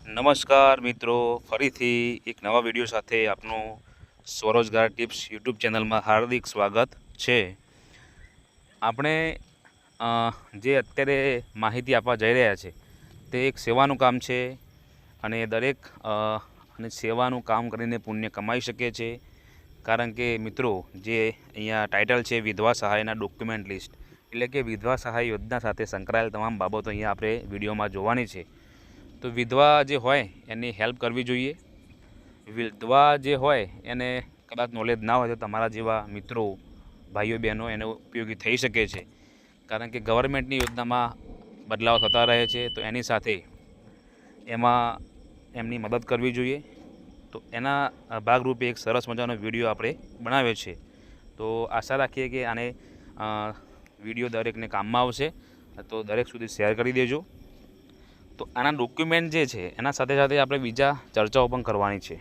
નમસ્કાર મિત્રો, ફરીથી એક નવા વિડીયો સાથે આપનું સ્વરોજગાર ટિપ્સ યુટ્યુબ ચેનલમાં હાર્દિક સ્વાગત છે। આપણે જે અત્યારે માહિતી આપવા જઈ રહ્યા છે તે એક સેવાનું કામ છે અને દરેક અને સેવાનું કામ કરીને પુણ્ય કમાઈ શકે છે। કારણ કે મિત્રો, જે અહીંયા ટાઇટલ છે વિધવા સહાયના ડોક્યુમેન્ટ લિસ્ટ, એટલે કે વિધવા સહાય યોજના સાથે સંકળાયેલ તમામ બાબતો અહીંયા આપણે વિડીયોમાં જોવાની છે। તો વિધવા જે હોય એની હેલ્પ કરવી જોઈએ। વિધવા જે હોય એને કદાચ નોલેજ ના હોય તો તમારા જેવા મિત્રો, ભાઈઓ બહેનો એને ઉપયોગી થઈ શકે છે। કારણ કે ગવર્મેન્ટની યોજનામાં બદલાવ થતા રહે છે, તો એની સાથે એમાં એમની મદદ કરવી જોઈએ। તો એના ભાગરૂપે એક સરસ મજાનો વિડીયો આપણે બનાવ્યો છે। તો આશા રાખીએ કે આને વિડીયો દરેકને કામમાં આવશે, તો દરેક સુધી શેર કરી દેજો। તો આના ડોક્યુમેન્ટ જે છે એના સાથે સાથે આપણે બીજા ચર્ચાઓ પણ કરવાની છે।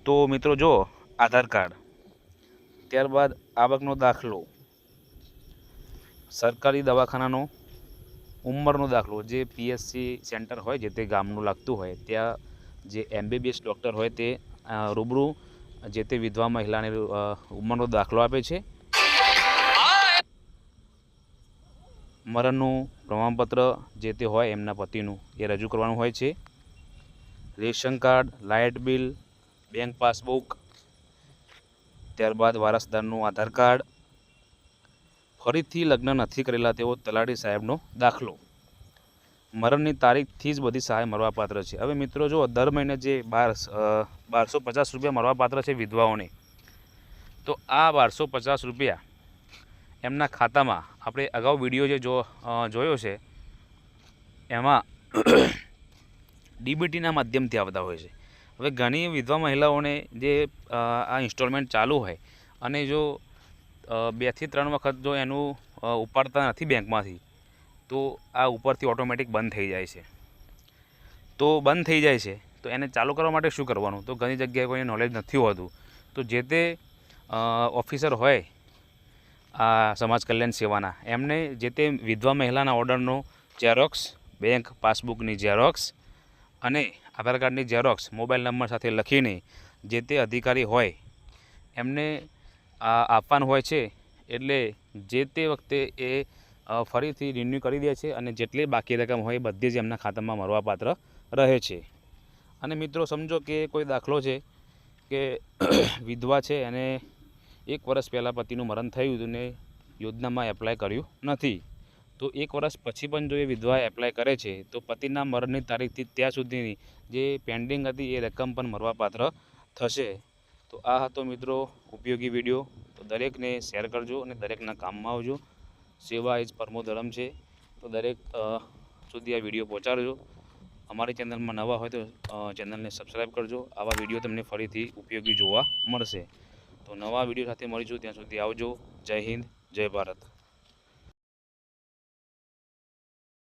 તો મિત્રો જો, આધાર કાર્ડ, ત્યારબાદ આવકનો દાખલો, સરકારી દવાખાનાનો ઉંમરનો દાખલો, જે પીએચસી સેન્ટર હોય જે તે ગામનું લાગતું હોય ત્યાં જે MBBS ડૉક્ટર હોય તે રૂબરૂ જે તે વિધવા મહિલાને ઉંમરનો દાખલો આપે છે। મરણનું પ્રમાણપત્ર જે તે હોય એમના પતિનું એ રજૂ કરવાનું હોય છે। Ration card, light bill, bank passbook, ત્યારબાદ વારસદારનું આધાર કાર્ડ, ફરીથી લગ્ન નથી કરેલા તેવો તલાટી સાહેબનો દાખલો, મરણની તારીખથી જ બધી સહાય મળવાપાત્ર છે। હવે મિત્રો જો, દર મહિને જે 1250 રૂપિયા મળવાપાત્ર છે વિધવાઓને, તો આ 1250 રૂપિયા એમના ખાતામાં આપણે અગાઉ વિડીયો જે જોયો છે એમાં DBTના માધ્યમથી આવતા હોય છે। હવે ઘણી વિધવા મહિલાઓને જે આ ઇન્સ્ટોલમેન્ટ ચાલુ હોય અને જો 2 થી 3 વખત જો એનું ઉપાડતા નથી બેંકમાંથી, તો આ ઉપરથી ઓટોમેટિક બંધ થઈ જાય છે। તો બંધ થઈ જાય છે તો એને ચાલુ કરવા માટે શું કરવાનું? તો ઘણી જગ્યાએ કોઈને નોલેજ નથી હોતું, તો જે તે ઓફિસર હોય આ સમાજ કલ્યાણ સેવાના, એમને જે તે વિધવા મહિલાના ઓર્ડરનો ઝેરોક્સ, બેંક પાસબુકની ઝેરોક્સ અને આધાર કાર્ડની ઝેરોક્સ મોબાઈલ નંબર સાથે લખીને જે તે અધિકારી હોય એમને આપવાનું હોય છે। એટલે જે તે વખતે એ ફરીથી રિન્યૂ કરી દે છે અને જેટલી બાકી રકમ હોય એ બધી જ એમના ખાતામાં મળવાપાત્ર રહે છે। અને મિત્રો સમજો કે કોઈ દાખલો છે કે વિધવા છે અને 1 વર્ષ પહેલાં પતિનું મરણ થયું હતું ને યોજનામાં એપ્લાય કર્યું નથી, તો 1 વર્ષ પછી પણ જો એ વિધવા એપ્લાય કરે છે તો પતિના મરણની તારીખથી ત્યાં સુધીની જે પેન્ડિંગ હતી એ રકમ પણ મળવાપાત્ર થશે। તો આ હતો મિત્રો ઉપયોગી વિડીયો। તો દરેકને શેર કરજો અને દરેકના કામમાં આવજો। સેવા ઇઝ પરમો ધર્મ છે, તો દરેક સુધી આ વિડીયો પહોંચાડજો। અમારી ચેનલમાં નવા હોય તો ચેનલને સબસ્ક્રાઈબ કરજો। આવા વિડીયો તમને ફરીથી ઉપયોગી જોવા મળશે। તો નવા વિડીયો સાથે મળીશું, ત્યાં સુધી આવજો। જય હિન્દ, જય ભારત।